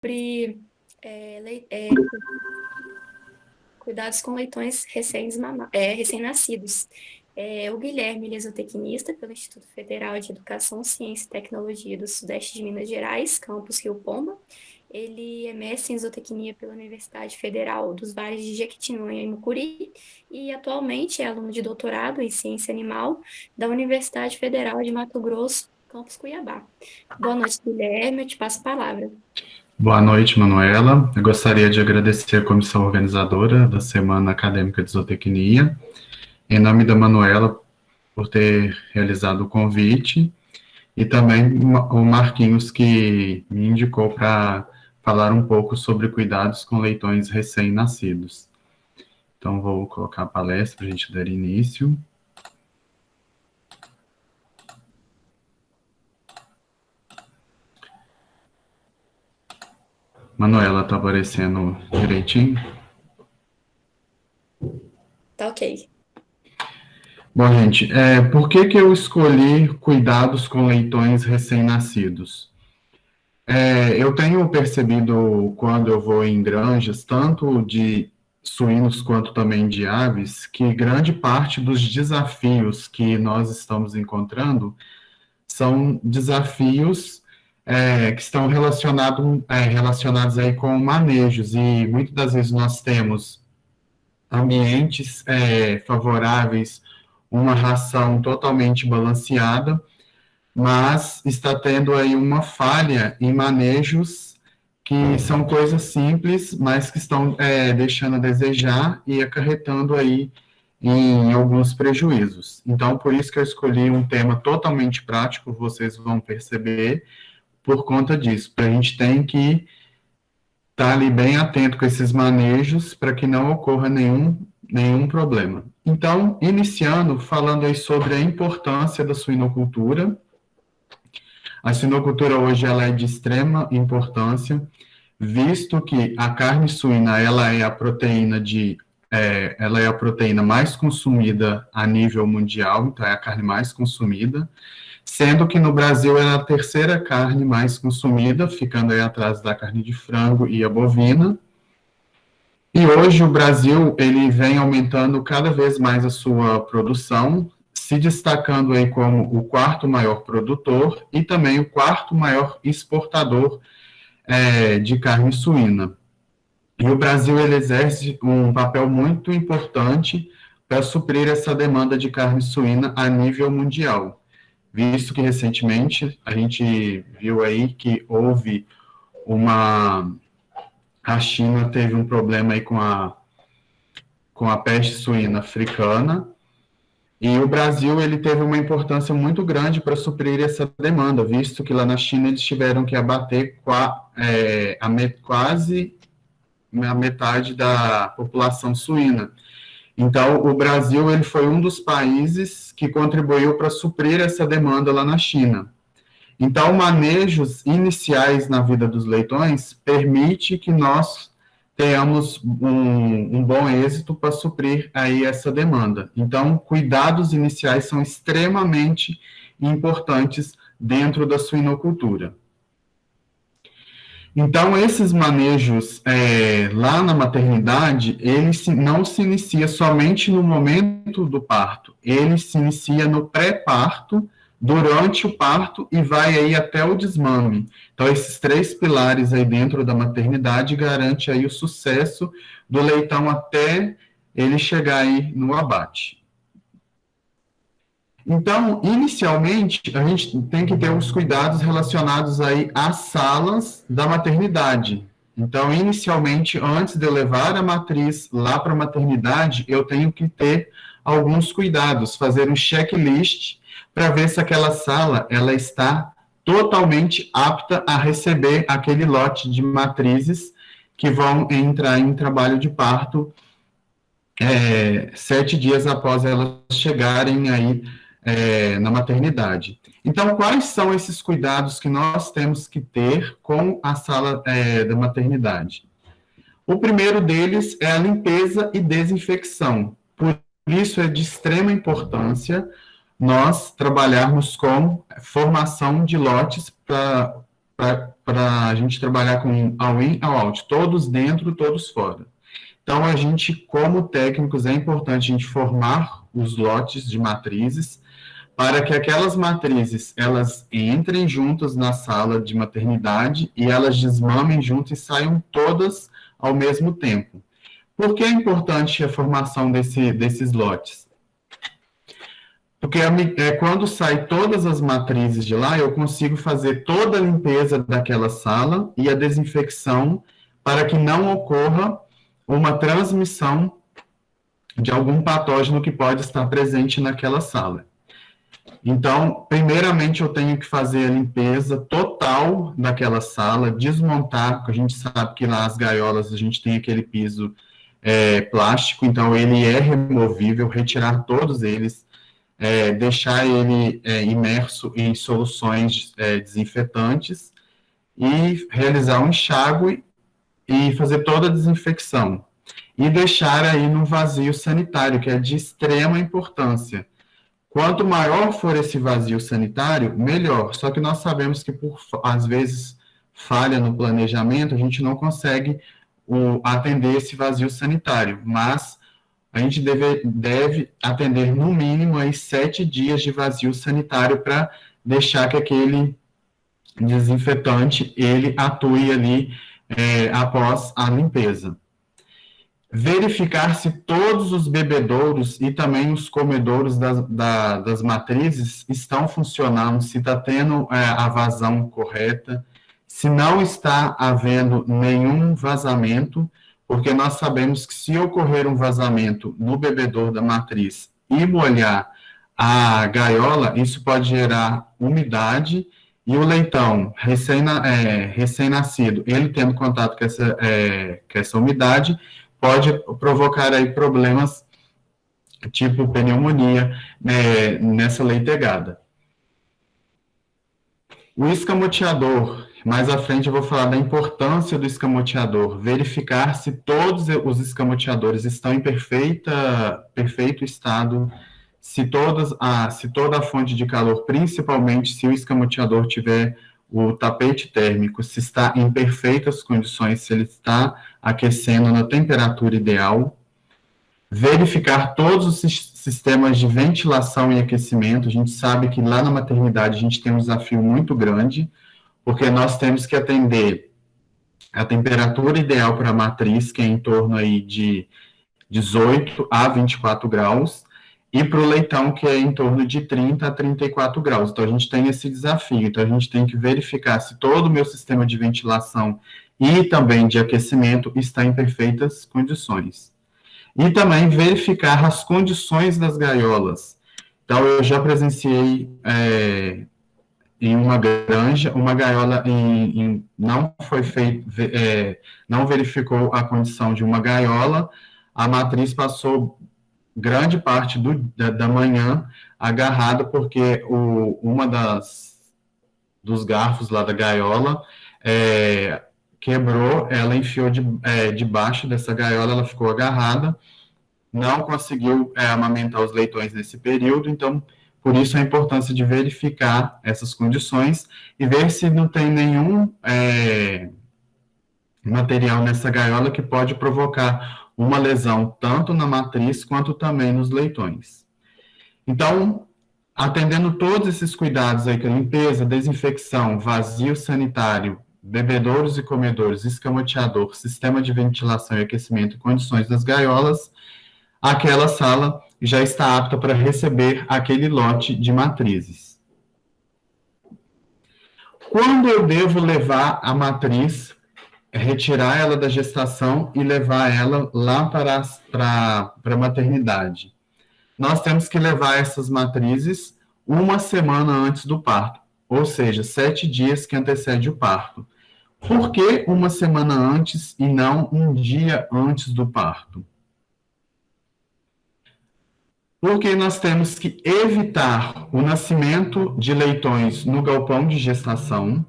sobre cuidados com leitões recém-nascidos. O Guilherme, ele é zootecnista pelo Instituto Federal de Educação, Ciência e Tecnologia do Sudeste de Minas Gerais, campus Rio Pomba. Ele é mestre em zootecnia pela Universidade Federal dos Vales de Jequitinhonha e Mucuri e atualmente é aluno de doutorado em ciência animal da Universidade Federal de Mato Grosso, campus Cuiabá. Boa noite, Guilherme, eu te passo a palavra. Boa noite, Manuela. Eu gostaria de agradecer a comissão organizadora da Semana Acadêmica de Zootecnia, em nome da Manuela, por ter realizado o convite, e também o Marquinhos, que me indicou para falar um pouco sobre cuidados com leitões recém-nascidos. Então, vou colocar a palestra para a gente dar início. Manuela, está aparecendo direitinho? Tá ok. Bom, gente, por que eu escolhi cuidados com leitões recém-nascidos? Eu tenho percebido, quando eu vou em granjas, tanto de suínos quanto também de aves, que grande parte dos desafios que nós estamos encontrando são desafios que estão relacionados aí com manejos, e muitas das vezes nós temos ambientes favoráveis, uma ração totalmente balanceada, mas está tendo aí uma falha em manejos que são coisas simples, mas que estão deixando a desejar e acarretando aí em alguns prejuízos. Então, por isso que eu escolhi um tema totalmente prático, vocês vão perceber, por conta disso. A gente tem que estar ali bem atento com esses manejos para que não ocorra nenhum problema. Então, iniciando, falando aí sobre a importância da suinocultura. A suinocultura hoje ela é de extrema importância, visto que a carne suína ela é a proteína mais consumida a nível mundial, então é a carne mais consumida, sendo que no Brasil é a terceira carne mais consumida, ficando aí atrás da carne de frango e a bovina. E hoje o Brasil ele vem aumentando cada vez mais a sua produção, se destacando aí como o quarto maior produtor e também o quarto maior exportador de carne suína. E o Brasil ele exerce um papel muito importante para suprir essa demanda de carne suína a nível mundial, visto que recentemente a gente viu aí que houve a China teve um problema aí com a peste suína africana, e o Brasil ele teve uma importância muito grande para suprir essa demanda, visto que lá na China eles tiveram que abater quase a metade da população suína. Então, o Brasil ele foi um dos países que contribuiu para suprir essa demanda lá na China. Então, manejos iniciais na vida dos leitões permite que nós tenhamos um bom êxito para suprir aí essa demanda. Então, cuidados iniciais são extremamente importantes dentro da suinocultura. Então, esses manejos lá na maternidade, ele não se inicia somente no momento do parto, ele se inicia no pré-parto, durante o parto e vai aí até o desmame. Então, esses três pilares aí dentro da maternidade garante aí o sucesso do leitão até ele chegar aí no abate. Então, inicialmente, a gente tem que ter os cuidados relacionados aí às salas da maternidade. Então, inicialmente, antes de eu levar a matriz lá para a maternidade, eu tenho que ter alguns cuidados, fazer um checklist para ver se aquela sala ela está totalmente apta a receber aquele lote de matrizes que vão entrar em trabalho de parto 7 dias após elas chegarem aí na maternidade. Então, quais são esses cuidados que nós temos que ter com a sala da maternidade? O primeiro deles é a limpeza e desinfecção. Por isso é de extrema importância nós trabalharmos com formação de lotes para para a gente trabalhar com all in, all out, todos dentro, todos fora. Então, a gente, como técnicos, é importante a gente formar os lotes de matrizes para que aquelas matrizes, elas entrem juntas na sala de maternidade e elas desmamem juntas e saiam todas ao mesmo tempo. Por que é importante a formação desses lotes? Porque quando sai todas as matrizes de lá, eu consigo fazer toda a limpeza daquela sala e a desinfecção para que não ocorra uma transmissão de algum patógeno que pode estar presente naquela sala. Então, primeiramente, eu tenho que fazer a limpeza total daquela sala, desmontar, porque a gente sabe que lá as gaiolas a gente tem aquele piso plástico, então ele é removível, retirar todos eles, deixar ele imerso em soluções desinfetantes e realizar um enxágue e fazer toda a desinfecção. E deixar aí no vazio sanitário, que é de extrema importância. Quanto maior for esse vazio sanitário, melhor. Só que nós sabemos que, às vezes, falha no planejamento, a gente não consegue atender esse vazio sanitário. Mas a gente deve atender, no mínimo, aí 7 dias de vazio sanitário para deixar que aquele desinfetante ele atue ali após a limpeza. Verificar se todos os bebedouros e também os comedouros das matrizes estão funcionando, se está tendo a vazão correta, se não está havendo nenhum vazamento, porque nós sabemos que se ocorrer um vazamento no bebedouro da matriz e molhar a gaiola, isso pode gerar umidade e o leitão recém-nascido, ele tendo contato com essa umidade, pode provocar aí problemas tipo pneumonia nessa leitegada. O escamoteador, mais à frente eu vou falar da importância do escamoteador, verificar se todos os escamoteadores estão em perfeito estado, se toda a fonte de calor, principalmente se o escamoteador tiver o tapete térmico, se está em perfeitas condições, se ele está aquecendo na temperatura ideal. Verificar todos os sistemas de ventilação e aquecimento. A gente sabe que lá na maternidade a gente tem um desafio muito grande, porque nós temos que atender a temperatura ideal para a matriz, que é em torno aí de 18 a 24 graus, e para o leitão, que é em torno de 30 a 34 graus. Então, a gente tem esse desafio. Então, a gente tem que verificar se todo o meu sistema de ventilação e também de aquecimento está em perfeitas condições. E também verificar as condições das gaiolas. Então, eu já presenciei em uma granja, uma gaiola não verificou a condição de uma gaiola, a matriz passou grande parte da manhã agarrada, porque uma dos garfos lá da gaiola quebrou, ela enfiou debaixo dessa gaiola, ela ficou agarrada, não conseguiu amamentar os leitões nesse período, então, por isso a importância de verificar essas condições e ver se não tem nenhum material nessa gaiola que pode provocar uma lesão tanto na matriz quanto também nos leitões. Então, atendendo todos esses cuidados aí, que é limpeza, desinfecção, vazio sanitário, bebedouros e comedouros, escamoteador, sistema de ventilação e aquecimento e condições das gaiolas, aquela sala já está apta para receber aquele lote de matrizes. Quando eu devo levar a matriz, retirar ela da gestação e levar ela lá para a maternidade? Nós temos que levar essas matrizes uma semana antes do parto, ou seja, 7 dias que antecede o parto. Por que uma semana antes e não um dia antes do parto? Porque nós temos que evitar o nascimento de leitões no galpão de gestação.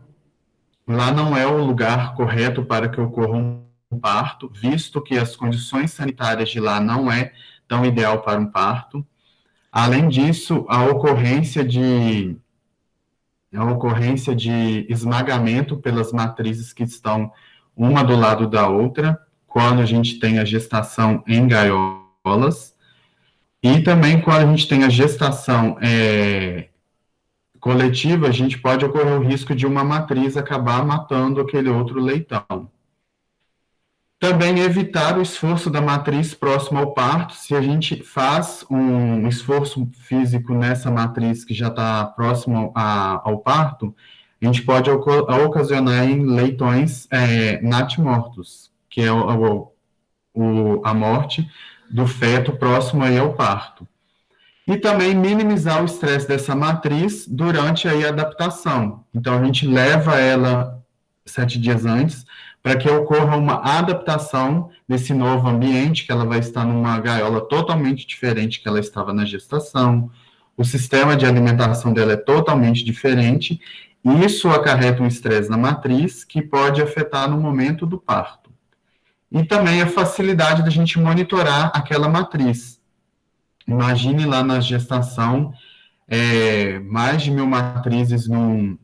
Lá não é o lugar correto para que ocorra um parto, visto que as condições sanitárias de lá não é tão ideal para um parto. Além disso, a ocorrência de a ocorrência de esmagamento pelas matrizes que estão uma do lado da outra, quando a gente tem a gestação em gaiolas, e também quando a gente tem a gestação coletiva, a gente pode ocorrer o risco de uma matriz acabar matando aquele outro leitão. Também evitar o esforço da matriz próximo ao parto. Se a gente faz um esforço físico nessa matriz que já está próximo ao parto, a gente pode ocasionar em leitões natimortos, que é a morte do feto próximo aí ao parto. E também minimizar o estresse dessa matriz durante aí a adaptação. Então, a gente leva ela 7 dias antes, para que ocorra uma adaptação nesse novo ambiente, que ela vai estar numa gaiola totalmente diferente que ela estava na gestação, o sistema de alimentação dela é totalmente diferente, e isso acarreta um estresse na matriz que pode afetar no momento do parto. E também a facilidade da gente monitorar aquela matriz. Imagine lá na gestação, mais de 1.000 matrizes num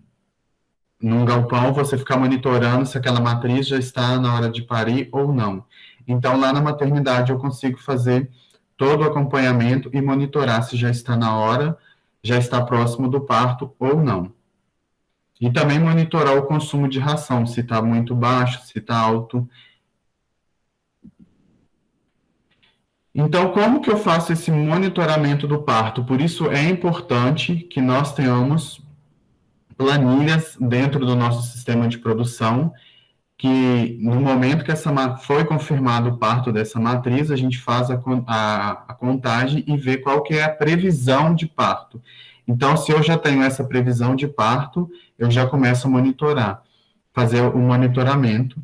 galpão, você ficar monitorando se aquela matriz já está na hora de parir ou não. Então, lá na maternidade, eu consigo fazer todo o acompanhamento e monitorar se já está na hora, já está próximo do parto ou não. E também monitorar o consumo de ração, se está muito baixo, se está alto. Então, como que eu faço esse monitoramento do parto? Por isso é importante que nós tenhamos planilhas dentro do nosso sistema de produção, que no momento que foi confirmado o parto dessa matriz, a gente faz a contagem e vê qual que é a previsão de parto. Então, se eu já tenho essa previsão de parto, eu já começo a monitorar, fazer o monitoramento.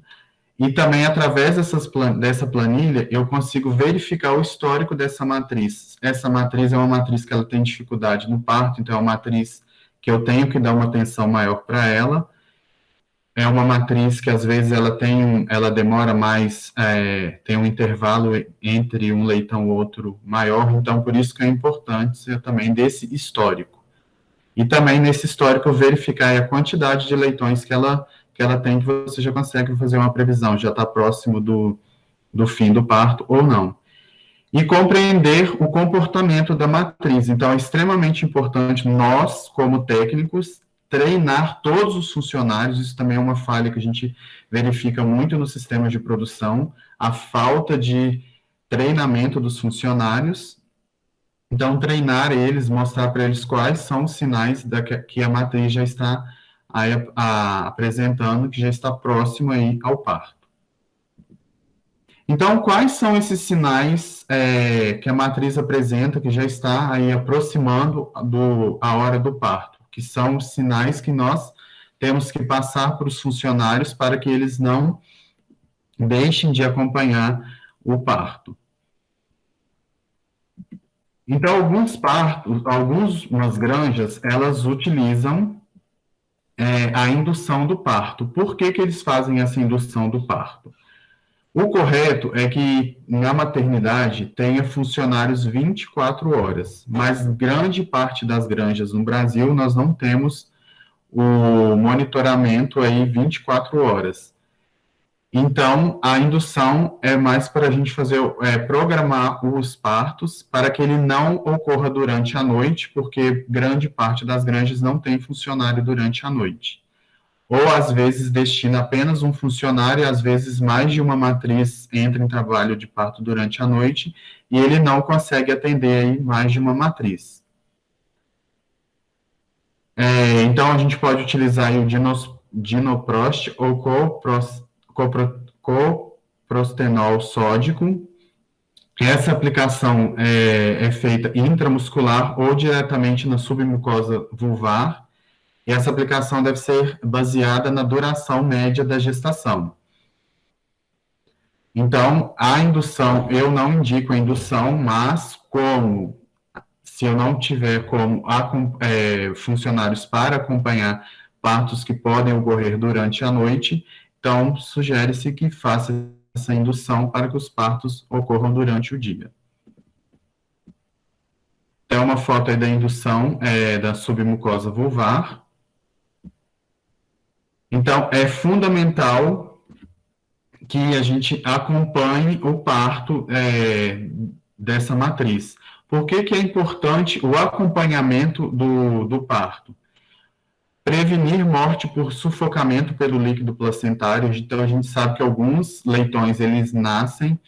E também, através dessa planilha, eu consigo verificar o histórico dessa matriz. Essa matriz é uma matriz que ela tem dificuldade no parto, então é uma matriz que eu tenho que dar uma atenção maior para ela. É uma matriz que, às vezes, ela demora mais, tem um intervalo entre um leitão e outro maior, então, por isso que é importante ser também desse histórico. E também, nesse histórico, verificar a quantidade de leitões que ela tem, que você já consegue fazer uma previsão, já está próximo do fim do parto ou não. E compreender o comportamento da matriz. Então, é extremamente importante nós, como técnicos, treinar todos os funcionários. Isso também é uma falha que a gente verifica muito no sistema de produção, a falta de treinamento dos funcionários. Então, treinar eles, mostrar para eles quais são os sinais que a matriz já está apresentando, que já está próximo aí ao parto. Então, quais são esses sinais que a matriz apresenta, que já está aí aproximando a hora do parto? Que são os sinais que nós temos que passar para os funcionários para que eles não deixem de acompanhar o parto. Então, algumas granjas, elas utilizam a indução do parto. Por que eles fazem essa indução do parto? O correto é que na maternidade tenha funcionários 24 horas, mas grande parte das granjas no Brasil nós não temos o monitoramento aí 24 horas. Então, a indução é mais para a gente fazer, programar os partos para que ele não ocorra durante a noite, porque grande parte das granjas não tem funcionário durante a noite. Ou, às vezes, destina apenas um funcionário, e, às vezes, mais de uma matriz entra em trabalho de parto durante a noite, e ele não consegue atender aí mais de uma matriz. Então, a gente pode utilizar aí o Dinoprost ou coprostenol sódico. Essa aplicação é feita intramuscular ou diretamente na submucosa vulvar, e essa aplicação deve ser baseada na duração média da gestação. Então, a indução, eu não indico a indução, mas se eu não tiver funcionários para acompanhar partos que podem ocorrer durante a noite, então sugere-se que faça essa indução para que os partos ocorram durante o dia. Então, uma foto aí da indução da submucosa vulvar. Então, é fundamental que a gente acompanhe o parto dessa matriz. Por que que é importante o acompanhamento do parto? Prevenir morte por sufocamento pelo líquido placentário. Então, a gente sabe que alguns leitões, eles nascem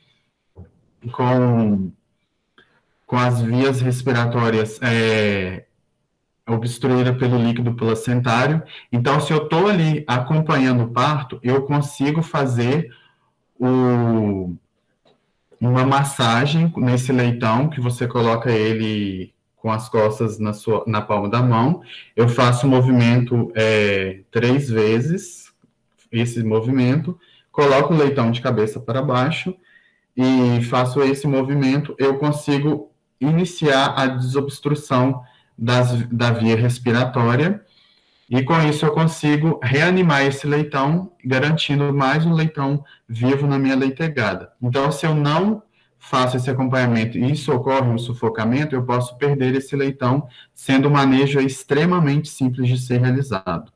com, com as vias respiratórias obstruídas pelo líquido placentário. Então, se eu estou ali acompanhando o parto, eu consigo fazer uma massagem nesse leitão, que você coloca ele com as costas na palma da mão. Eu faço o movimento 3 vezes, esse movimento, coloco o leitão de cabeça para baixo e faço esse movimento, eu consigo iniciar a desobstrução da via respiratória, e com isso eu consigo reanimar esse leitão, garantindo mais um leitão vivo na minha leitegada. Então, se eu não faço esse acompanhamento e isso ocorre um sufocamento, eu posso perder esse leitão, sendo o manejo extremamente simples de ser realizado.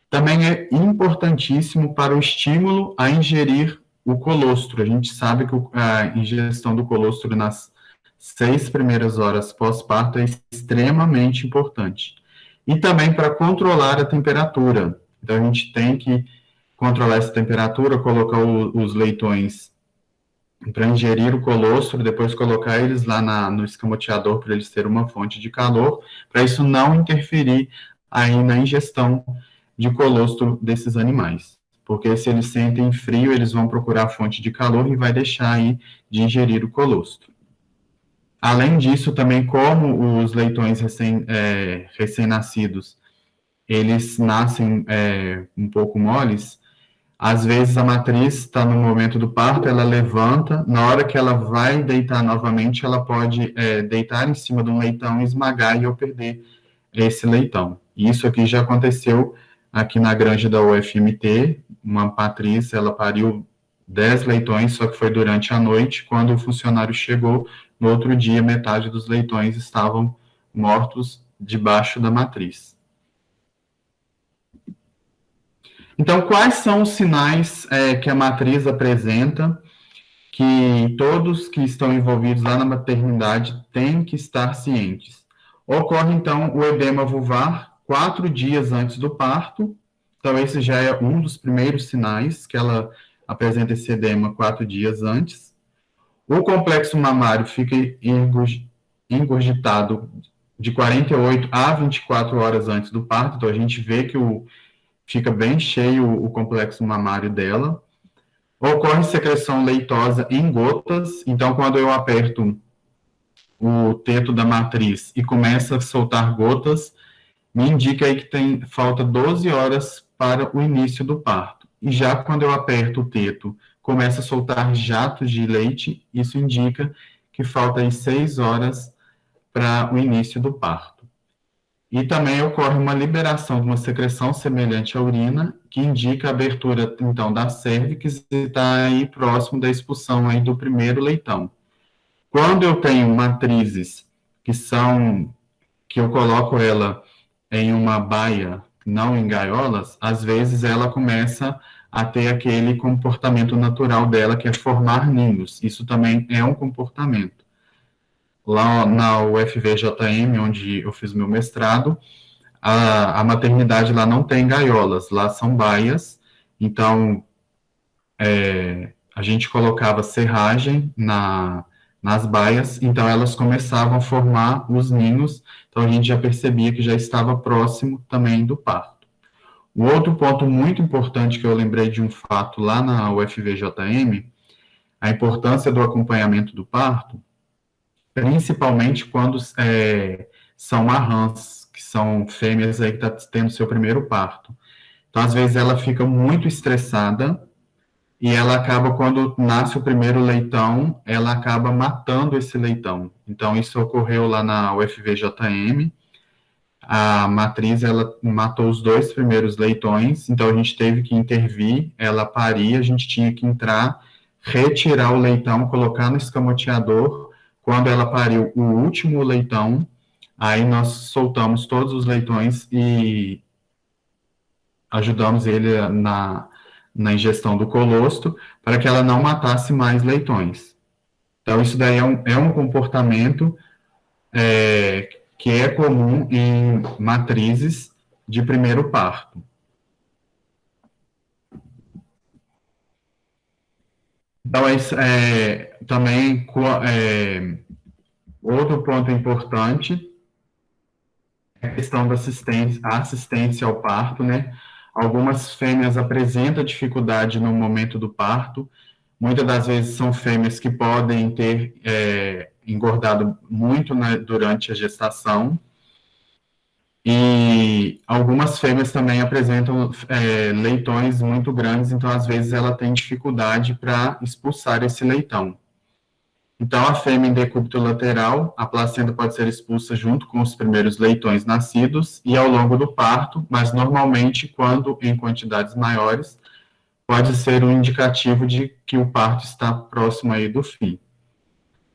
Também é importantíssimo para o estímulo a ingerir o colostro. A gente sabe que a ingestão do colostro nas 6 primeiras horas pós-parto é extremamente importante. E também para controlar a temperatura. Então, a gente tem que controlar essa temperatura, colocar os leitões para ingerir o colostro, depois colocar eles lá no escamoteador para eles terem uma fonte de calor, para isso não interferir aí na ingestão de colostro desses animais. Porque se eles sentem frio, eles vão procurar fonte de calor e vai deixar aí de ingerir o colostro. Além disso, também como os leitões recém-nascidos, eles nascem um pouco moles, às vezes a matriz está no momento do parto, ela levanta, na hora que ela vai deitar novamente, ela pode deitar em cima de um leitão, esmagar e eu perder esse leitão. Isso aqui já aconteceu aqui na granja da UFMT, uma matriz, ela pariu 10 leitões, só que foi durante a noite, quando o funcionário chegou, no outro dia, metade dos leitões estavam mortos debaixo da matriz. Então, quais são os sinais que a matriz apresenta, que todos que estão envolvidos lá na maternidade têm que estar cientes? Ocorre, então, o edema vulvar 4 dias antes do parto. Então, esse já é um dos primeiros sinais que ela apresenta esse edema 4 dias antes. O complexo mamário fica engurgitado de 48 a 24 horas antes do parto. Então, a gente vê que fica bem cheio o complexo mamário dela. Ocorre secreção leitosa em gotas. Então, quando eu aperto o teto da matriz e começa a soltar gotas, me indica aí que falta 12 horas para o início do parto. E já quando eu aperto o teto, começa a soltar jatos de leite, isso indica que falta aí 6 horas para o início do parto. E também ocorre uma liberação de uma secreção semelhante à urina, que indica a abertura, então, da cérvix e está aí próximo da expulsão aí do primeiro leitão. Quando eu tenho matrizes que eu coloco ela em uma baia, não em gaiolas, às vezes ela começa a ter aquele comportamento natural dela, que é formar ninhos. Isso também é um comportamento. Lá na UFVJM, onde eu fiz meu mestrado, a maternidade lá não tem gaiolas, lá são baias, então a gente colocava serragem nas baias, então elas começavam a formar os ninhos, então a gente já percebia que já estava próximo também do parto. O outro ponto muito importante que eu lembrei de um fato lá na UFVJM, a importância do acompanhamento do parto, principalmente quando são marrãs, que são fêmeas aí que estão tendo seu primeiro parto. Então, às vezes, ela fica muito estressada e ela acaba, quando nasce o primeiro leitão, ela acaba matando esse leitão. Então, isso ocorreu lá na UFVJM. A matriz, ela matou os 2 primeiros leitões, então a gente teve que intervir, ela paria, a gente tinha que entrar, retirar o leitão, colocar no escamoteador. Quando ela pariu o último leitão, aí nós soltamos todos os leitões e ajudamos ele na ingestão do colostro, para que ela não matasse mais leitões. Então, isso daí é um comportamento que é comum em matrizes de primeiro parto. Então, também outro ponto importante é a questão da assistência ao parto, né? Algumas fêmeas apresentam dificuldade no momento do parto. Muitas das vezes são fêmeas que podem ter engordado muito durante a gestação. E algumas fêmeas também apresentam leitões muito grandes, então às vezes ela tem dificuldade para expulsar esse leitão. Então, a fêmea em decúbito lateral, a placenta pode ser expulsa junto com os primeiros leitões nascidos e ao longo do parto, mas normalmente, quando em quantidades maiores, pode ser um indicativo de que o parto está próximo aí do fim.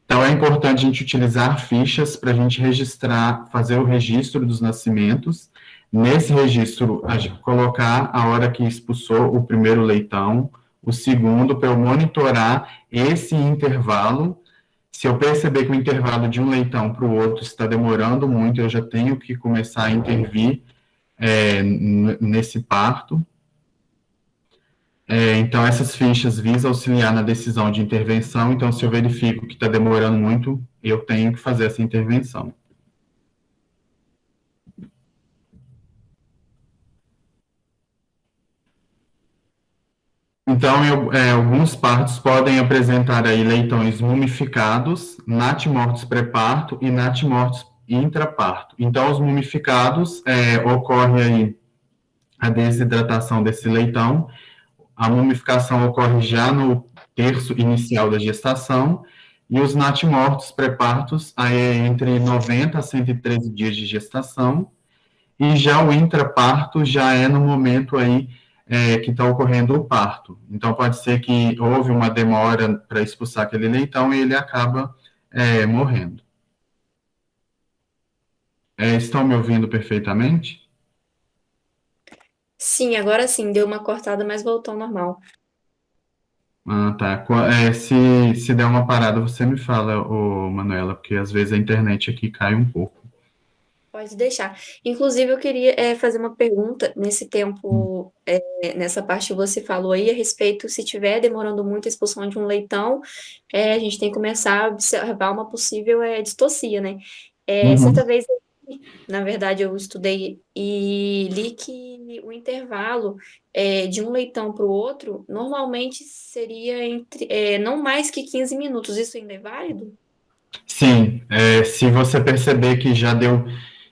Então, é importante a gente utilizar fichas para a gente fazer o registro dos nascimentos. Nesse registro, a gente colocar a hora que expulsou o primeiro leitão, o segundo, para eu monitorar esse intervalo. Se eu perceber que o intervalo de um leitão para o outro está demorando muito, eu já tenho que começar a intervir nesse parto. Então, essas fichas visam auxiliar na decisão de intervenção. Então, se eu verifico que está demorando muito, eu tenho que fazer essa intervenção. Então, alguns partos podem apresentar aí leitões mumificados, natimortos pré-parto e natimortos intraparto. Então, os mumificados, ocorre aí a desidratação desse leitão. A mumificação ocorre já no terço inicial da gestação, e os natimortos pré-partos entre 90 a 113 dias de gestação, e já o intraparto já é no momento aí que está ocorrendo o parto. Então, pode ser que houve uma demora para expulsar aquele leitão e ele acaba morrendo. Estão me ouvindo perfeitamente? Sim, agora sim, deu uma cortada, mas voltou ao normal. Ah, tá. Se der uma parada, você me fala, Manuela, porque às vezes a internet aqui cai um pouco. Pode deixar. Inclusive, eu queria fazer uma pergunta nesse tempo, nessa parte que você falou aí, a respeito, se tiver demorando muito a expulsão de um leitão, a gente tem que começar a observar uma possível distocia, né? Uhum. Certa vez, na verdade, eu estudei e li que o intervalo de um leitão para o outro, normalmente seria não mais que 15 minutos. Isso ainda é válido? Sim, se você perceber que já deu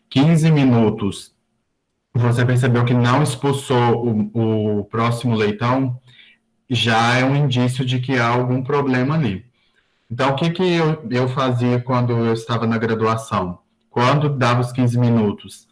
15 minutos, você percebeu que não expulsou o próximo leitão, já é um indício de que há algum problema ali. Então, o que eu fazia quando eu estava na graduação? Quando dava os 15 minutos,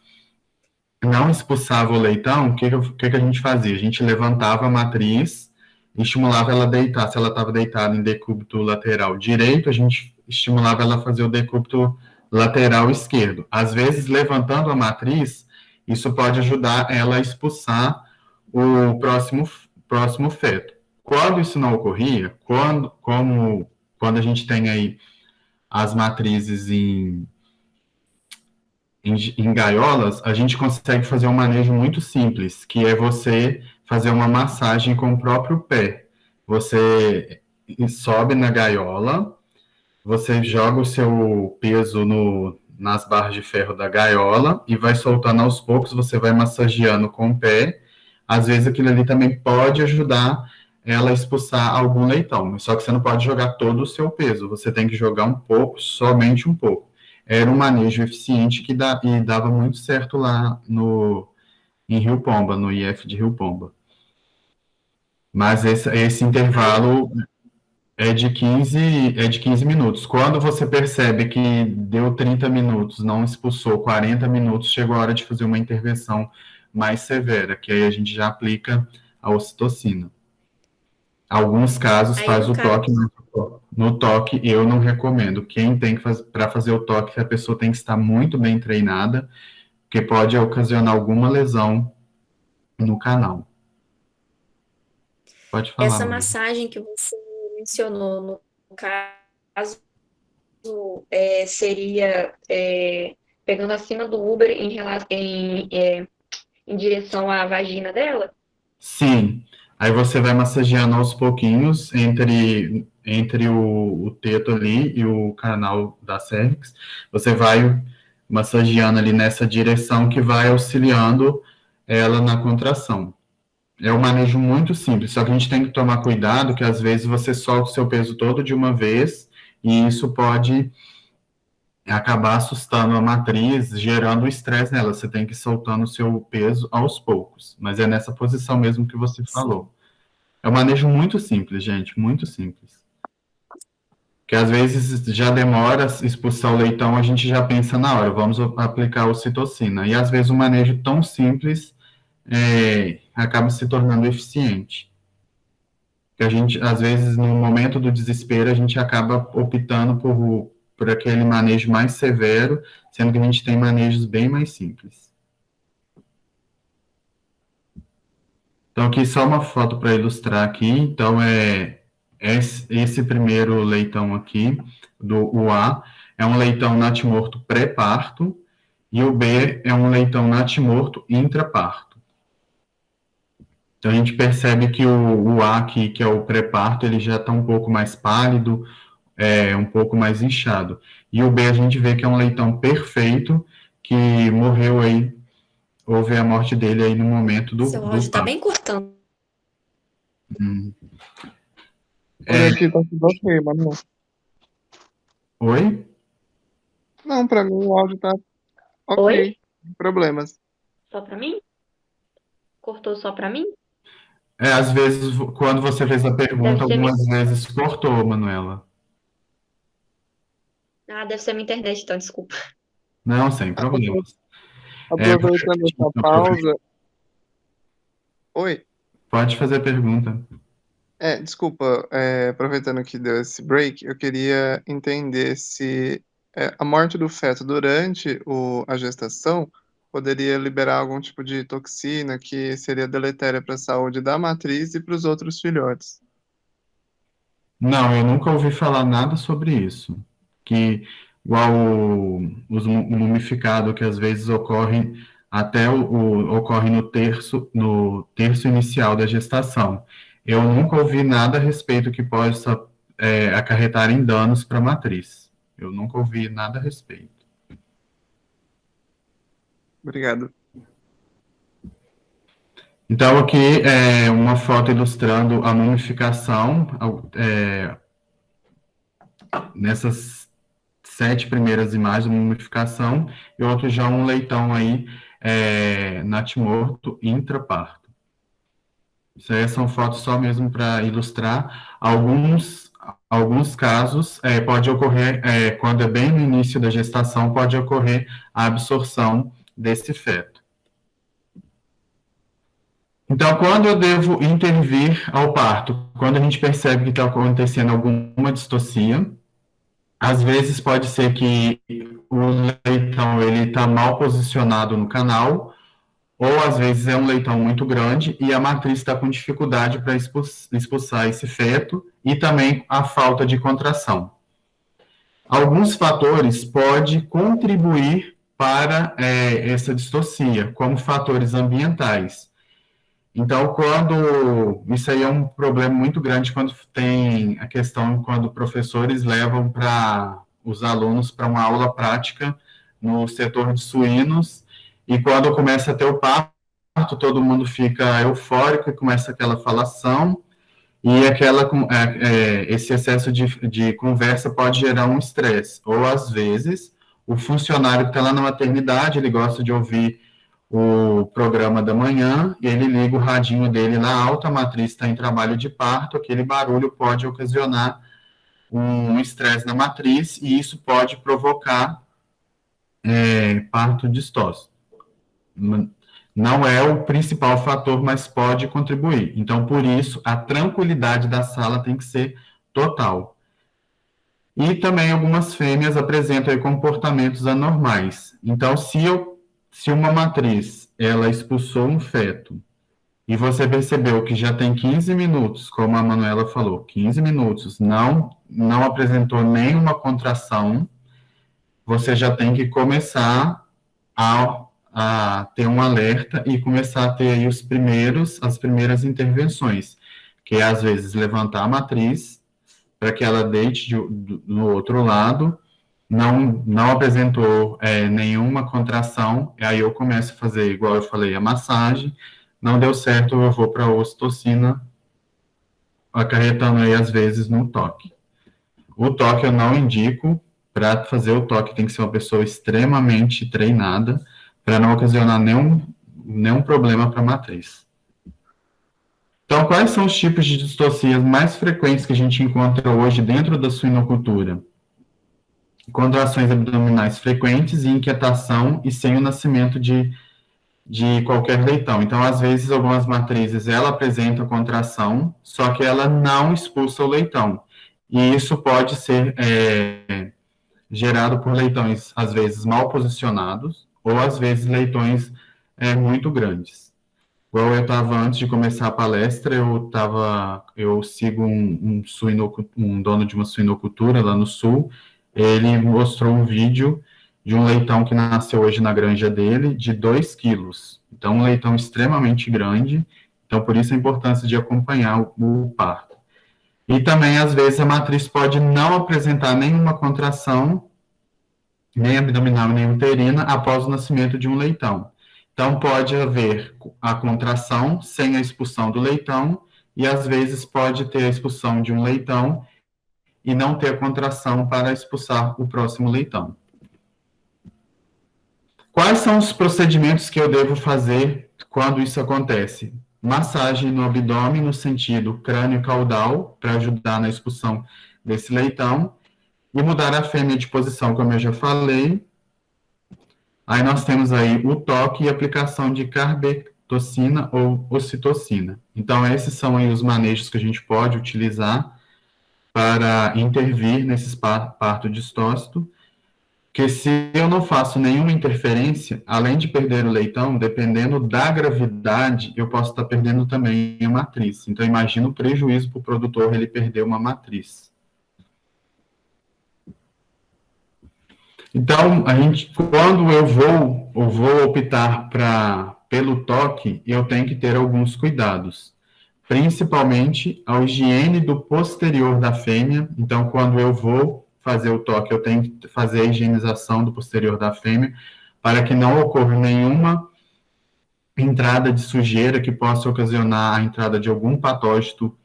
não expulsava o leitão, o que a gente fazia? A gente levantava a matriz e estimulava ela a deitar. Se ela estava deitada em decúbito lateral direito, a gente estimulava ela a fazer o decúbito lateral esquerdo. Às vezes, levantando a matriz, isso pode ajudar ela a expulsar o próximo feto. Quando isso não ocorria, quando a gente tem aí as matrizes em gaiolas, a gente consegue fazer um manejo muito simples, que é você fazer uma massagem com o próprio pé. Você sobe na gaiola, você joga o seu peso nas barras de ferro da gaiola e vai soltando aos poucos, você vai massageando com o pé. Às vezes aquilo ali também pode ajudar ela a expulsar algum leitão, só que você não pode jogar todo o seu peso, você tem que jogar um pouco, somente um pouco. Era um manejo eficiente e dava muito certo lá em Rio Pomba, no IF de Rio Pomba. Mas esse intervalo é de 15 minutos. Quando você percebe que deu 30 minutos, não expulsou 40 minutos, chegou a hora de fazer uma intervenção mais severa, que aí a gente já aplica a ocitocina. Alguns casos Aí, faz no o caso, toque, no toque eu não recomendo. Quem tem que para fazer o toque, a pessoa tem que estar muito bem treinada, porque pode ocasionar alguma lesão no canal. Pode falar, Essa Maria. massagem que você mencionou, no caso, seria pegando acima do Uber em direção à vagina dela? Sim. Aí você vai massageando aos pouquinhos entre o teto ali e o canal da cervix. Você vai massageando ali nessa direção que vai auxiliando ela na contração. É um manejo muito simples, só que a gente tem que tomar cuidado que às vezes você solta o seu peso todo de uma vez e isso pode acabar assustando a matriz, gerando estresse nela. Você tem que ir soltando o seu peso aos poucos, mas é nessa posição mesmo que você Sim. falou. É um manejo muito simples, gente, muito simples. Que às vezes já demora expulsar o leitão, a gente já pensa na hora, vamos aplicar ocitocina. E às vezes um manejo tão simples acaba se tornando eficiente. Que a gente, às vezes, no momento do desespero, a gente acaba optando por aquele manejo mais severo, sendo que a gente tem manejos bem mais simples. Então, aqui só uma foto para ilustrar aqui. Então, esse primeiro leitão aqui, o A, é um leitão natimorto pré-parto, e o B é um leitão natimorto intraparto. Então, a gente percebe que o A aqui, que é o pré-parto, ele já está um pouco mais pálido, um pouco mais inchado. E o B a gente vê que é um leitão perfeito, que morreu aí, houve a morte dele aí no momento Seu do áudio está parto. bem cortando. Hum. Por aqui tá tudo ok, mas não. Oi? Não, pra mim o áudio tá Oi? ok, sem problemas. Só para mim? Cortou só para mim? Às vezes, quando você fez a Deve pergunta, ser minha... algumas vezes cortou, Manuela. Ah, deve ser minha internet, então, desculpa. Não, sem Apro- problemas. Aproveitando essa pausa. Oi? Pode fazer a pergunta. Desculpa, aproveitando que deu esse break, eu queria entender se a morte do feto durante a gestação poderia liberar algum tipo de toxina que seria deletéria para a saúde da matriz e para os outros filhotes. Não, eu nunca ouvi falar nada sobre isso. Que, igual os mumificado, que às vezes ocorre até ocorre no terço inicial da gestação. Eu nunca ouvi nada a respeito que possa acarretar em danos para a matriz. Eu nunca ouvi nada a respeito. Obrigado. Então, aqui é uma foto ilustrando a mumificação nessas 7 primeiras imagens de mumificação e outro já um leitão aí natimorto intraparto. Isso aí são fotos só mesmo para ilustrar. Alguns casos pode ocorrer, quando é bem no início da gestação, pode ocorrer a absorção desse feto. Então, quando eu devo intervir ao parto? Quando a gente percebe que está acontecendo alguma distocia, às vezes pode ser que o leitão ele está mal posicionado no canal, ou às vezes é um leitão muito grande e a matriz está com dificuldade para expulsar esse feto e também a falta de contração. Alguns fatores podem contribuir para essa distocia, como fatores ambientais. Então, isso aí é um problema muito grande quando tem a questão, quando professores levam para os alunos para uma aula prática no setor de suínos, e quando começa a ter o parto, todo mundo fica eufórico e começa aquela falação, e esse excesso de conversa pode gerar um estresse. Ou, às vezes, o funcionário que está lá na maternidade, ele gosta de ouvir o programa da manhã, e ele liga o radinho dele lá alto, a matriz está em trabalho de parto, aquele barulho pode ocasionar um estresse na matriz, e isso pode provocar parto distóxico. Não é o principal fator, mas pode contribuir. Então, por isso, a tranquilidade da sala tem que ser total. E também algumas fêmeas apresentam comportamentos anormais. Então, se uma matriz ela expulsou um feto e você percebeu que já tem 15 minutos, como a Manuela falou, 15 minutos, não apresentou nenhuma contração, você já tem que começar a ter um alerta e começar a ter aí as primeiras intervenções, que é, às vezes, levantar a matriz para que ela deite no outro lado, não apresentou nenhuma contração, e aí eu começo a fazer, igual eu falei, a massagem, não deu certo, eu vou para a ocitocina, acarretando aí, às vezes, no toque. O toque eu não indico, para fazer o toque tem que ser uma pessoa extremamente treinada, para não ocasionar nenhum problema para a matriz. Então, quais são os tipos de distocias mais frequentes que a gente encontra hoje dentro da suinocultura? Contrações abdominais frequentes e inquietação e sem o nascimento de qualquer leitão. Então, às vezes, algumas matrizes, ela apresenta contração, só que ela não expulsa o leitão. E isso pode ser gerado por leitões, às vezes, mal posicionados, ou, às vezes, leitões muito grandes. Igual eu estava, antes de começar a palestra, eu sigo um dono de uma suinocultura lá no sul, ele mostrou um vídeo de um leitão que nasceu hoje na granja dele, de 2 quilos. Então, um leitão extremamente grande, então por isso a importância de acompanhar o parto. E também, às vezes, a matriz pode não apresentar nenhuma contração, nem abdominal nem uterina, após o nascimento de um leitão. Então, pode haver a contração sem a expulsão do leitão, e às vezes pode ter a expulsão de um leitão e não ter a contração para expulsar o próximo leitão. Quais são os procedimentos que eu devo fazer quando isso acontece? Massagem no abdômen, no sentido crânio-caudal, para ajudar na expulsão desse leitão, e mudar a fêmea de posição, como eu já falei. Aí nós temos aí o toque e aplicação de carbetocina ou ocitocina. Então, esses são aí os manejos que a gente pode utilizar para intervir nesses parto distócito, que se eu não faço nenhuma interferência, além de perder o leitão, dependendo da gravidade, eu posso estar perdendo também a matriz. Então, imagina o prejuízo para o produtor ele perder uma matriz. Então, quando eu vou optar pelo toque, eu tenho que ter alguns cuidados, principalmente a higiene do posterior da fêmea. Então, quando eu vou fazer o toque, eu tenho que fazer a higienização do posterior da fêmea, para que não ocorra nenhuma entrada de sujeira que possa ocasionar a entrada de algum patógeno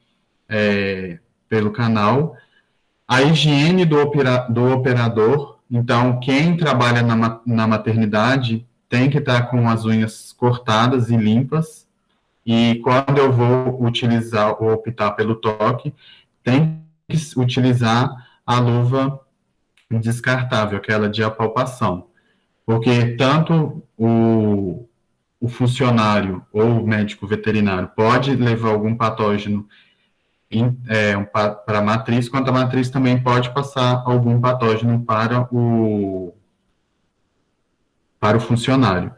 pelo canal. A higiene do operador. Então, quem trabalha na maternidade tem que estar com as unhas cortadas e limpas, e quando eu vou utilizar ou optar pelo toque, tem que utilizar a luva descartável, aquela de apalpação, porque tanto o funcionário ou o médico veterinário pode levar algum patógeno para a matriz, quanto a matriz também pode passar algum patógeno para o funcionário.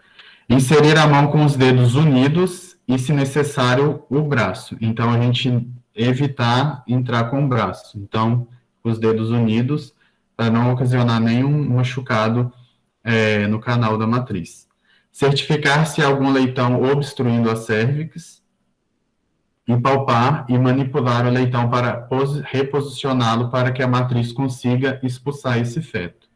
Inserir a mão com os dedos unidos e, se necessário, o braço. Então, a gente evitar entrar com o braço. Então, os dedos unidos, para não ocasionar nenhum machucado no canal da matriz. Certificar se há algum leitão obstruindo a cérvix, empalpar e manipular o leitão para reposicioná-lo para que a matriz consiga expulsar esse feto.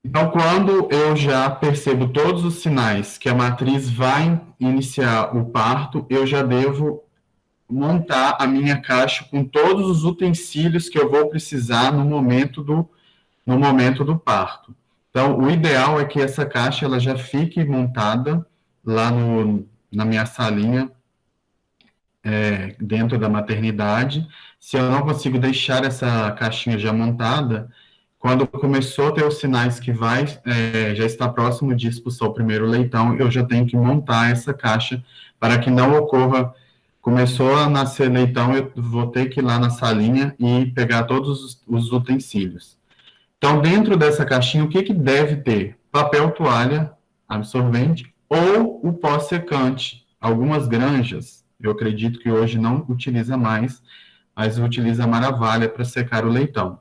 Então, quando eu já percebo todos os sinais que a matriz vai iniciar o parto, eu já devo montar a minha caixa com todos os utensílios que eu vou precisar no momento do parto. Então, o ideal é que essa caixa ela já fique montada lá na minha salinha, dentro da maternidade. Se eu não consigo deixar essa caixinha já montada, quando começou a ter os sinais que já está próximo de expulsar o primeiro leitão, eu já tenho que montar essa caixa para que não ocorra. Começou a nascer leitão, eu vou ter que ir lá na salinha e pegar todos os utensílios. Então, dentro dessa caixinha, o que, que deve ter? Papel toalha absorvente ou o pó secante. Algumas granjas, eu acredito que hoje não utiliza mais, mas utiliza a Maravalha para secar o leitão.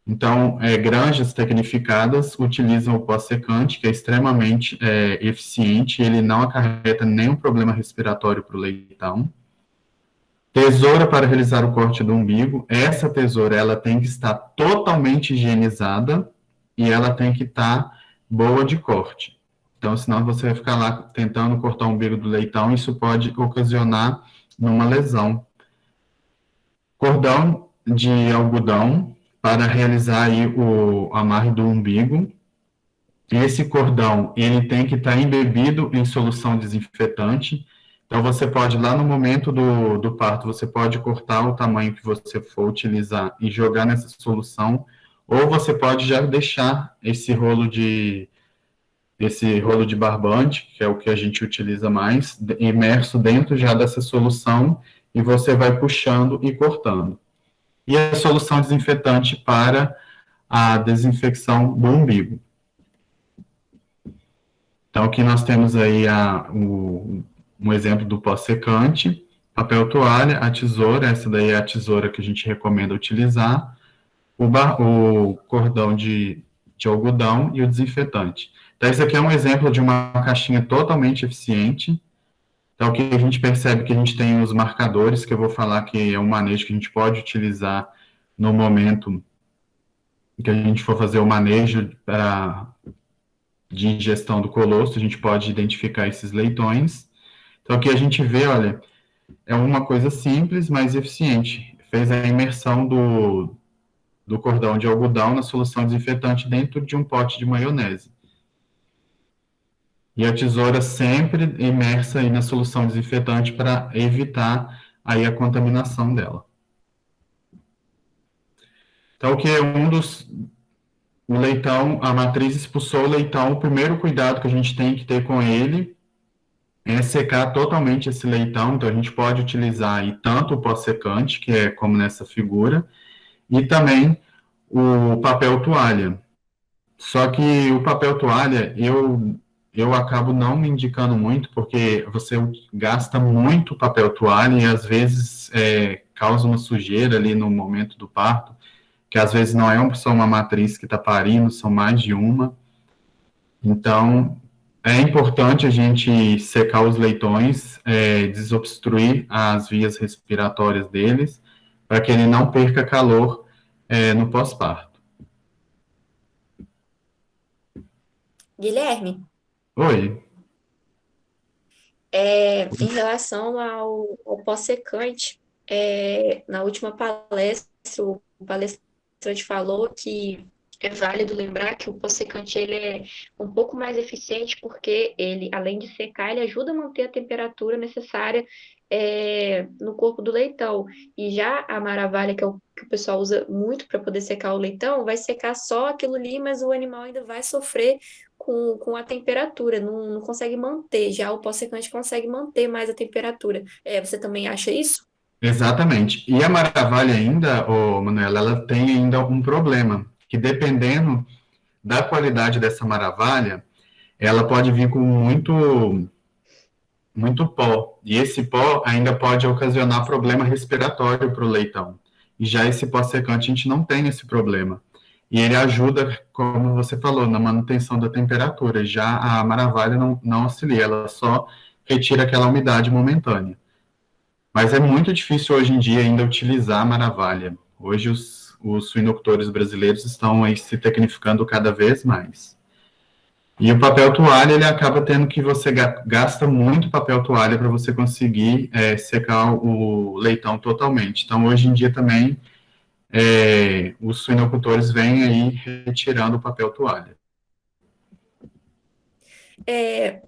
Então, granjas tecnificadas utilizam o pó secante, que é extremamente eficiente, ele não acarreta nenhum problema respiratório para o leitão. Tesoura para realizar o corte do umbigo. Essa tesoura ela tem que estar totalmente higienizada e ela tem que estar boa de corte. Então, senão você vai ficar lá tentando cortar o umbigo do leitão, isso pode ocasionar uma lesão. Cordão de algodão para realizar aí o amarre do umbigo. Esse cordão, ele tem que estar embebido em solução desinfetante. Então, você pode, lá no momento do parto, você pode cortar o tamanho que você for utilizar e jogar nessa solução, ou você pode já deixar esse rolo de barbante, que é o que a gente utiliza mais, imerso dentro já dessa solução, e você vai puxando e cortando. E a solução desinfetante para a desinfecção do umbigo. Então, aqui nós temos aí um exemplo do pó secante, papel toalha, a tesoura, essa daí é a tesoura que a gente recomenda utilizar, o cordão de algodão e o desinfetante. Então, esse aqui é um exemplo de uma caixinha totalmente eficiente. Então, aqui a gente percebe que a gente tem os marcadores, que eu vou falar que é um manejo que a gente pode utilizar no momento que a gente for fazer o manejo de ingestão do colosso, a gente pode identificar esses leitões. Então, aqui a gente vê, olha, é uma coisa simples, mas eficiente. Fez a imersão do cordão de algodão na solução desinfetante dentro de um pote de maionese. E a tesoura sempre imersa aí na solução desinfetante para evitar aí a contaminação dela. Então, o que é o leitão, a matriz expulsou o leitão, o primeiro cuidado que a gente tem que ter com ele é secar totalmente esse leitão. Então, a gente pode utilizar aí tanto o pó secante, que é como nessa figura, e também o papel toalha. Só que o papel toalha, eu acabo não me indicando muito, porque você gasta muito papel toalha e às vezes causa uma sujeira ali no momento do parto, que às vezes não é só uma matriz que está parindo, são mais de uma. Então, é importante a gente secar os leitões, desobstruir as vias respiratórias deles, para que ele não perca calor no pós-parto. Guilherme, Oi. em relação ao pós-secante, na última palestra, o palestrante falou que é válido lembrar que o pós-secante ele é um pouco mais eficiente porque ele, além de secar, ele ajuda a manter a temperatura necessária no corpo do leitão. E já a Maravalha, que o pessoal usa muito para poder secar o leitão, vai secar só aquilo ali, mas o animal ainda vai sofrer com a temperatura, não consegue manter. Já o pós-secante consegue manter mais a temperatura. Você também acha isso? Exatamente. E a Maravalha ainda, Manuela, ela tem ainda um problema, que dependendo da qualidade dessa Maravalha, ela pode vir com muito pó. E esse pó ainda pode ocasionar problema respiratório para o leitão. E já esse pó secante, a gente não tem esse problema. E ele ajuda, como você falou, na manutenção da temperatura. Já a Maravalha não auxilia, ela só retira aquela umidade momentânea. Mas é muito difícil hoje em dia ainda utilizar a Maravalha. Hoje os suinocultores brasileiros estão aí se tecnificando cada vez mais. E o papel toalha, ele acaba tendo que você gasta muito papel toalha para você conseguir secar o leitão totalmente. Então, hoje em dia também, os suinocultores vêm aí retirando o papel toalha.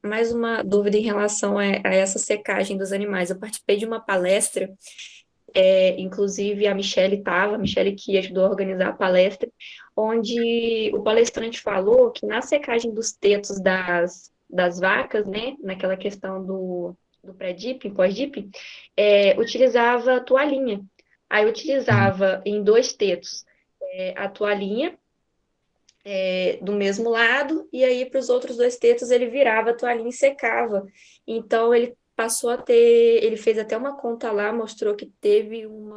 Mais uma dúvida em relação a essa secagem dos animais. Eu participei de uma palestra, inclusive a Michele que ajudou a organizar a palestra, onde o palestrante falou que na secagem dos tetos das vacas, né, naquela questão do pré-dip, pós-dip, utilizava toalhinha. Aí utilizava em dois tetos a toalhinha do mesmo lado, e aí para os outros dois tetos ele virava a toalhinha e secava. Então ele passou a ter, ele fez até uma conta lá, mostrou que teve um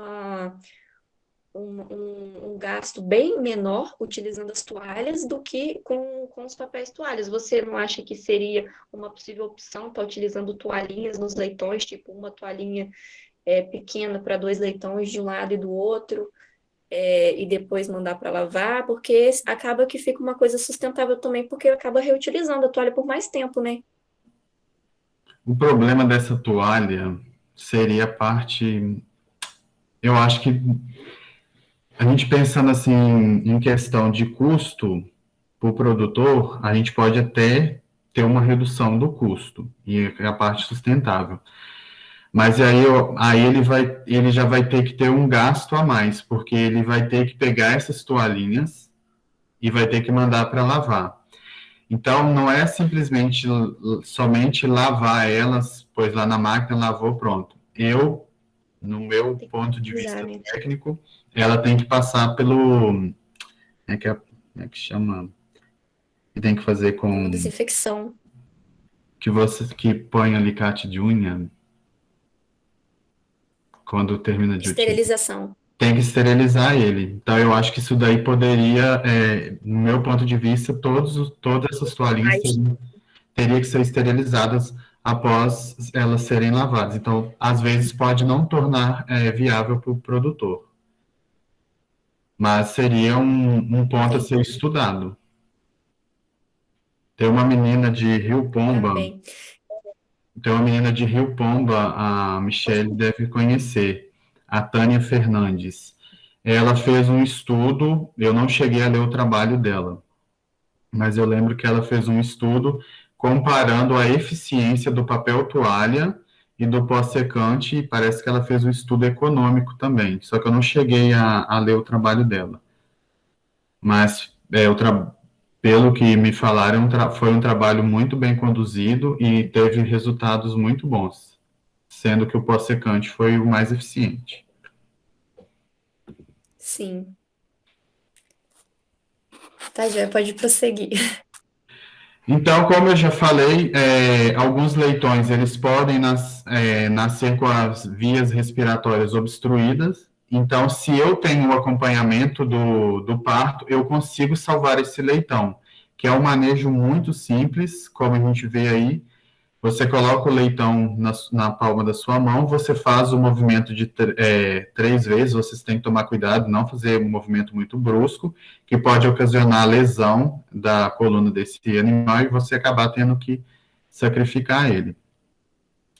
gasto bem menor utilizando as toalhas do que com os papéis toalhas. Você não acha que seria uma possível opção estar utilizando toalhinhas nos leitões, tipo uma toalhinha pequena para dois leitões de um lado e do outro? E depois mandar para lavar, porque acaba que fica uma coisa sustentável também, porque acaba reutilizando a toalha por mais tempo, né? O problema dessa toalha seria a parte. Eu acho que a gente pensando assim em questão de custo para o produtor, a gente pode até ter uma redução do custo, e é a parte sustentável. Mas aí ele já vai ter que ter um gasto a mais, porque ele vai ter que pegar essas toalhinhas e vai ter que mandar para lavar. Então, não é simplesmente somente lavar elas, pois lá na máquina lavou, pronto. No meu Tem que ponto de usar, vista né? técnico, ela tem que passar pelo, como é que chama? Que tem que fazer Uma com, desinfecção, que põe alicate de unha quando termina de utilizar. esterilização. Tem que esterilizar ele. Então, eu acho que isso daí poderia, no meu ponto de vista, todas essas toalhinhas Mas, teriam que ser esterilizadas após elas serem lavadas. Então, às vezes, pode não tornar viável para o produtor, mas seria um ponto a sim, ser estudado. Tem uma menina de Rio Pomba, também. tem uma menina de Rio Pomba, a Michelle deve conhecer, a Tânia Fernandes. Ela fez um estudo, eu não cheguei a ler o trabalho dela, mas eu lembro que ela fez um estudo comparando a eficiência do papel toalha e do pó-secante, e parece que ela fez um estudo econômico também, só que eu não cheguei a ler o trabalho dela. Mas, pelo que me falaram, foi um trabalho muito bem conduzido e teve resultados muito bons, sendo que o pó-secante foi o mais eficiente. Sim. Tá, já pode prosseguir. Então, como eu já falei, alguns leitões eles podem nascer com as vias respiratórias obstruídas. Então, se eu tenho o acompanhamento do parto, eu consigo salvar esse leitão, que é um manejo muito simples, como a gente vê aí. Você coloca o leitão na palma da sua mão, você faz o movimento de 3 vezes, vocês têm que tomar cuidado, não fazer um movimento muito brusco, que pode ocasionar lesão da coluna desse animal e você acabar tendo que sacrificar ele.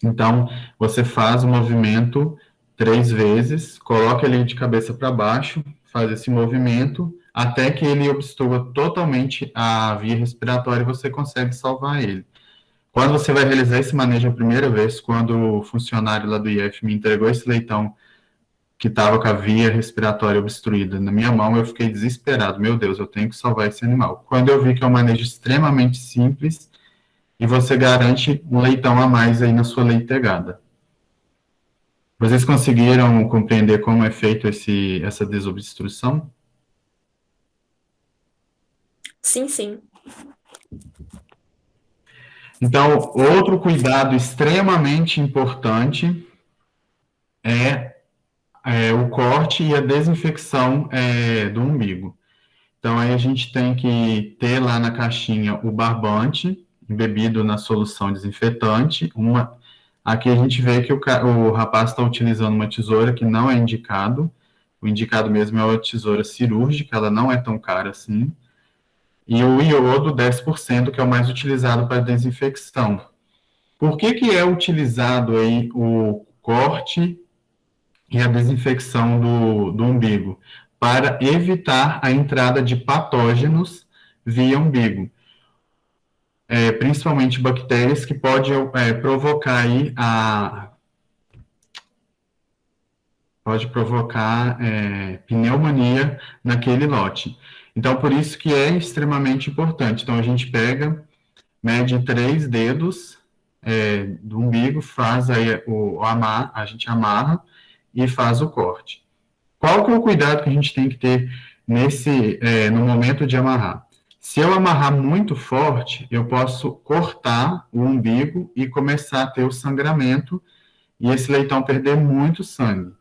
Então, você faz o movimento 3 vezes, coloca ele de cabeça para baixo, faz esse movimento, até que ele obstrua totalmente a via respiratória e você consegue salvar ele. Quando você vai realizar esse manejo a primeira vez, quando o funcionário lá do IF me entregou esse leitão que estava com a via respiratória obstruída na minha mão, eu fiquei desesperado. Meu Deus, eu tenho que salvar esse animal. Quando eu vi que é um manejo extremamente simples e você garante um leitão a mais aí na sua leitegada. Vocês conseguiram compreender como é feito essa desobstrução? Sim, sim. Então, outro cuidado extremamente importante é o corte e a desinfecção do umbigo. Então, aí a gente tem que ter lá na caixinha o barbante embebido na solução desinfetante. Aqui a gente vê que o rapaz está utilizando uma tesoura que não é indicado. O indicado mesmo é a tesoura cirúrgica, ela não é tão cara assim. E o iodo 10%, que é o mais utilizado para desinfecção. Por que é utilizado aí o corte e a desinfecção do umbigo? Para evitar a entrada de patógenos via umbigo, principalmente bactérias que podem provocar aí pode provocar pneumonia naquele lote. Então, por isso que é extremamente importante. Então, a gente pega, mede 3 dedos do umbigo, faz aí a gente amarra e faz o corte. Qual que é o cuidado que a gente tem que ter no momento de amarrar? Se eu amarrar muito forte, eu posso cortar o umbigo e começar a ter o sangramento e esse leitão perder muito sangue.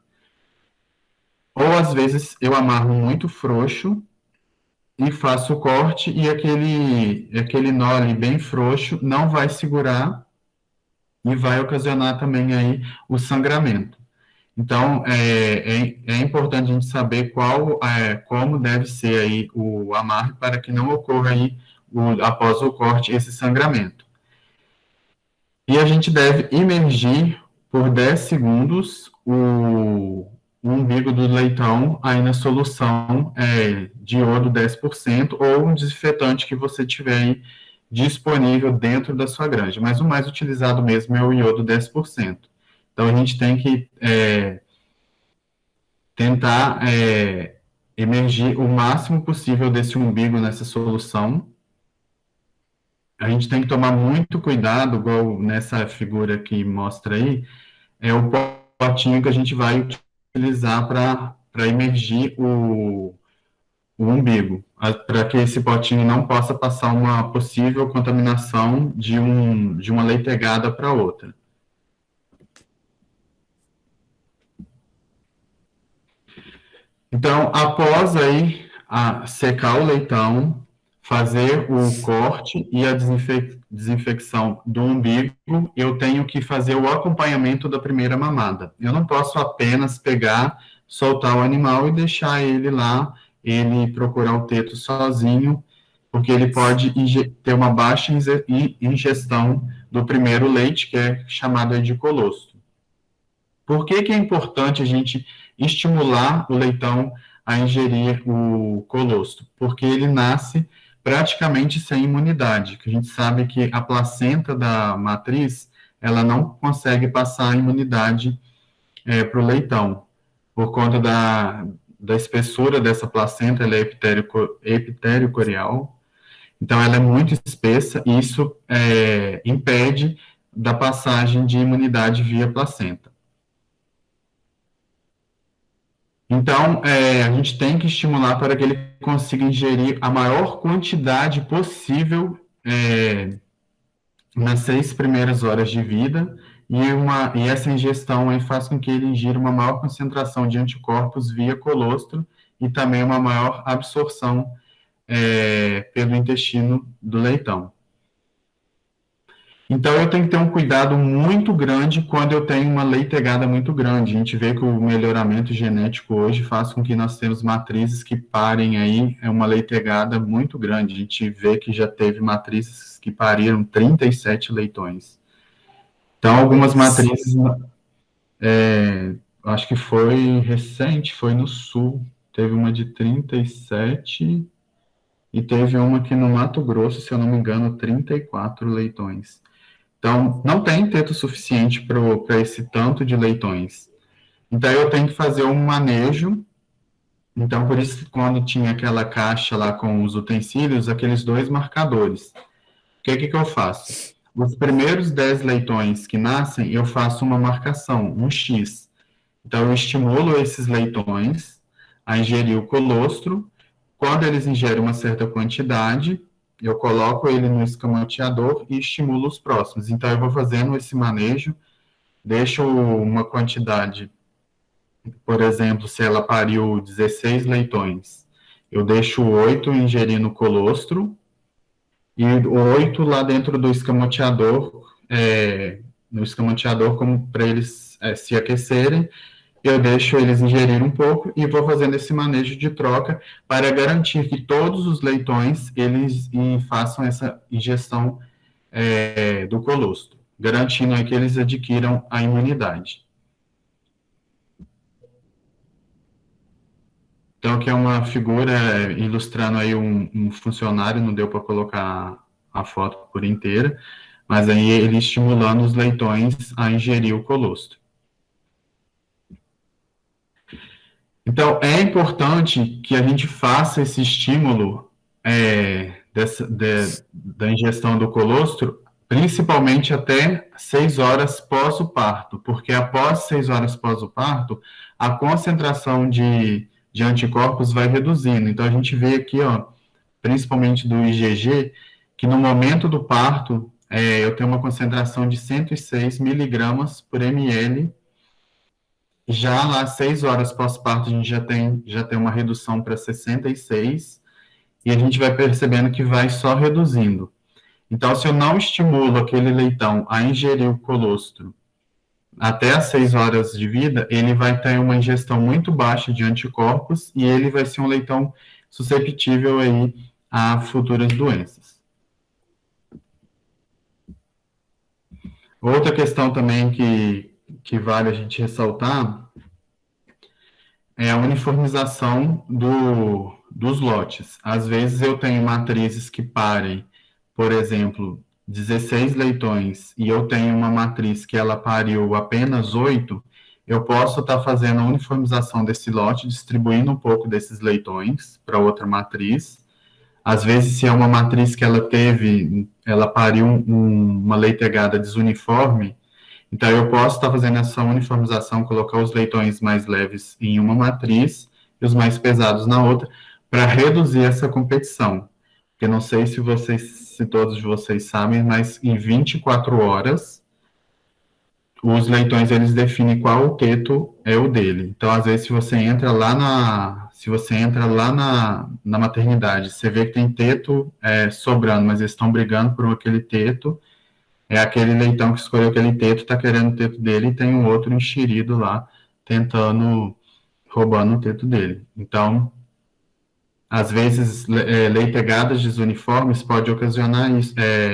Ou às vezes eu amarro muito frouxo e faço o corte e aquele nó ali bem frouxo não vai segurar e vai ocasionar também aí o sangramento. Então, é importante a gente saber como deve ser aí o amarre para que não ocorra aí, após o corte, esse sangramento. E a gente deve imergir por 10 segundos o umbigo do leitão aí na solução de iodo 10% ou um desinfetante que você tiver aí disponível dentro da sua granja. Mas o mais utilizado mesmo é o iodo 10%. Então, a gente tem que tentar emergir o máximo possível desse umbigo nessa solução. A gente tem que tomar muito cuidado, igual nessa figura que mostra aí, é o potinho que a gente vai utilizar para emergir o umbigo, para que esse potinho não possa passar uma possível contaminação de uma leitegada para outra. Então, após aí secar o leitão, fazer o corte e a desinfecção do umbigo, eu tenho que fazer o acompanhamento da primeira mamada. Eu não posso apenas pegar, soltar o animal e deixar ele lá, ele procurar o teto sozinho, porque ele pode ter uma baixa ingestão do primeiro leite, que é chamado de colostro. Por que é importante a gente estimular o leitão a ingerir o colostro? Porque ele nasce praticamente sem imunidade, que a gente sabe que a placenta da matriz, ela não consegue passar a imunidade para o leitão, por conta da espessura dessa placenta, ela é epitélio-corial, então ela é muito espessa e isso impede da passagem de imunidade via placenta. Então, a gente tem que estimular para que ele consiga ingerir a maior quantidade possível nas 6 primeiras horas de vida, e essa ingestão aí faz com que ele ingira uma maior concentração de anticorpos via colostro e também uma maior absorção pelo intestino do leitão. Então, eu tenho que ter um cuidado muito grande quando eu tenho uma leitegada muito grande. A gente vê que o melhoramento genético hoje faz com que nós temos matrizes que parem aí, uma leitegada muito grande. A gente vê que já teve matrizes que pariram 37 leitões. Então, algumas matrizes, acho que foi recente, foi no sul, teve uma de 37 e teve uma aqui no Mato Grosso, se eu não me engano, 34 leitões. Então, não tem teto suficiente para esse tanto de leitões. Então, eu tenho que fazer um manejo. Então, por isso, quando tinha aquela caixa lá com os utensílios, aqueles 2 marcadores. O que eu faço? Os primeiros 10 leitões que nascem, eu faço uma marcação, um X. Então, eu estimulo esses leitões a ingerir o colostro. Quando eles ingerem uma certa quantidade, eu coloco ele no escamoteador e estimulo os próximos. Então, eu vou fazendo esse manejo, deixo uma quantidade, por exemplo, se ela pariu 16 leitões, eu deixo 8 ingerindo colostro e 8 lá dentro do escamoteador, no escamoteador como para eles se aquecerem. Eu deixo eles ingerir um pouco e vou fazendo esse manejo de troca para garantir que todos os leitões eles façam essa ingestão do colostro, garantindo aí que eles adquiram a imunidade. Então, aqui é uma figura ilustrando aí um funcionário, não deu para colocar a foto por inteira, mas aí ele estimulando os leitões a ingerir o colostro. Então, é importante que a gente faça esse estímulo da ingestão do colostro, principalmente até 6 horas pós o parto, porque após 6 horas pós o parto, a concentração de anticorpos vai reduzindo. Então, a gente vê aqui, ó, principalmente do IgG, que no momento do parto, eu tenho uma concentração de 106 miligramas por ml. Já lá, 6 horas pós-parto, a gente já tem uma redução para 66, e a gente vai percebendo que vai só reduzindo. Então, se eu não estimulo aquele leitão a ingerir o colostro até as 6 horas de vida, ele vai ter uma ingestão muito baixa de anticorpos e ele vai ser um leitão susceptível aí a futuras doenças. Outra questão também que vale a gente ressaltar é a uniformização dos lotes. Às vezes eu tenho matrizes que parem, por exemplo, 16 leitões, e eu tenho uma matriz que ela pariu apenas 8, eu posso estar fazendo a uniformização desse lote, distribuindo um pouco desses leitões para outra matriz. Às vezes, se é uma matriz que ela pariu uma leitegada desuniforme, então eu posso estar fazendo essa uniformização, colocar os leitões mais leves em uma matriz e os mais pesados na outra, para reduzir essa competição. Porque não sei se todos de vocês sabem, mas em 24 horas, os leitões, eles definem qual o teto é o dele. Então, às vezes, se você entra lá na maternidade, você vê que tem teto sobrando, mas eles estão brigando por aquele teto, é aquele leitão que escolheu aquele teto, está querendo o teto dele, e tem um outro enxerido lá, roubando o teto dele. Então, às vezes, leitegadas desuniformes pode ocasionar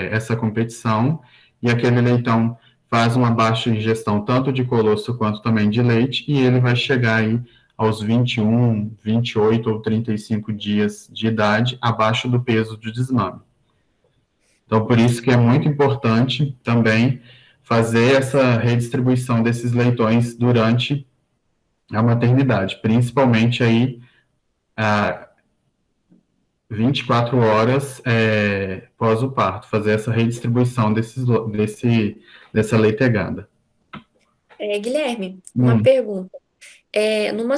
essa competição, e aquele leitão faz uma baixa ingestão tanto de colostro quanto também de leite, e ele vai chegar aí aos 21, 28 ou 35 dias de idade, abaixo do peso de desmame. Então, por isso que é muito importante também fazer essa redistribuição desses leitões durante a maternidade, principalmente aí 24 horas pós o parto, fazer essa redistribuição dessa leitegada. Guilherme, uma pergunta. Numa